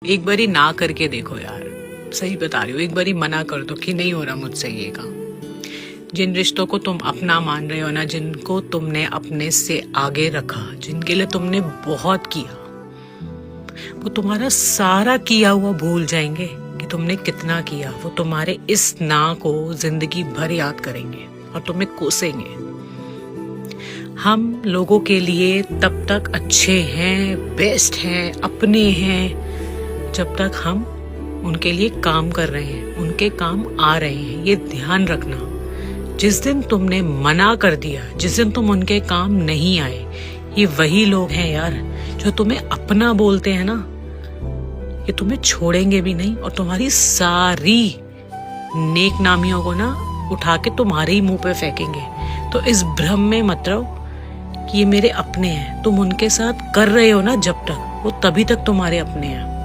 एक बारी ना करके देखो यार, सही बता रही हूँ। एक बारी मना कर दो कि नहीं हो रहा मुझसे ये काम। जिन रिश्तों को तुम अपना मान रहे हो ना, जिनको तुमने अपने से आगे रखा, जिनके लिए तुमने बहुत किया, वो तुम्हारा सारा किया हुआ भूल जाएंगे कि तुमने कितना किया। वो तुम्हारे इस ना को जिंदगी भर याद करेंगे और तुम्हें कोसेंगे। हम लोगों के लिए तब तक अच्छे हैं, बेस्ट हैं, अपने हैं, जब तक हम उनके लिए काम कर रहे हैं, उनके काम आ रहे हैं। ये ध्यान रखना। जिस दिन तुमने मना कर दिया, जिस दिन तुम उनके काम नहीं आए, ये वही लोग हैं यार जो तुम्हें अपना बोलते हैं ना, ये तुम्हें छोड़ेंगे भी नहीं और तुम्हारी सारी नेक नामियों को ना उठा के तुम्हारे ही मुंह पे फेंकेंगे। तो इस भ्रम में मत रहो कि ये मेरे अपने हैं। तुम उनके साथ कर रहे हो ना, जब तक वो तभी तक तुम्हारे अपने हैं।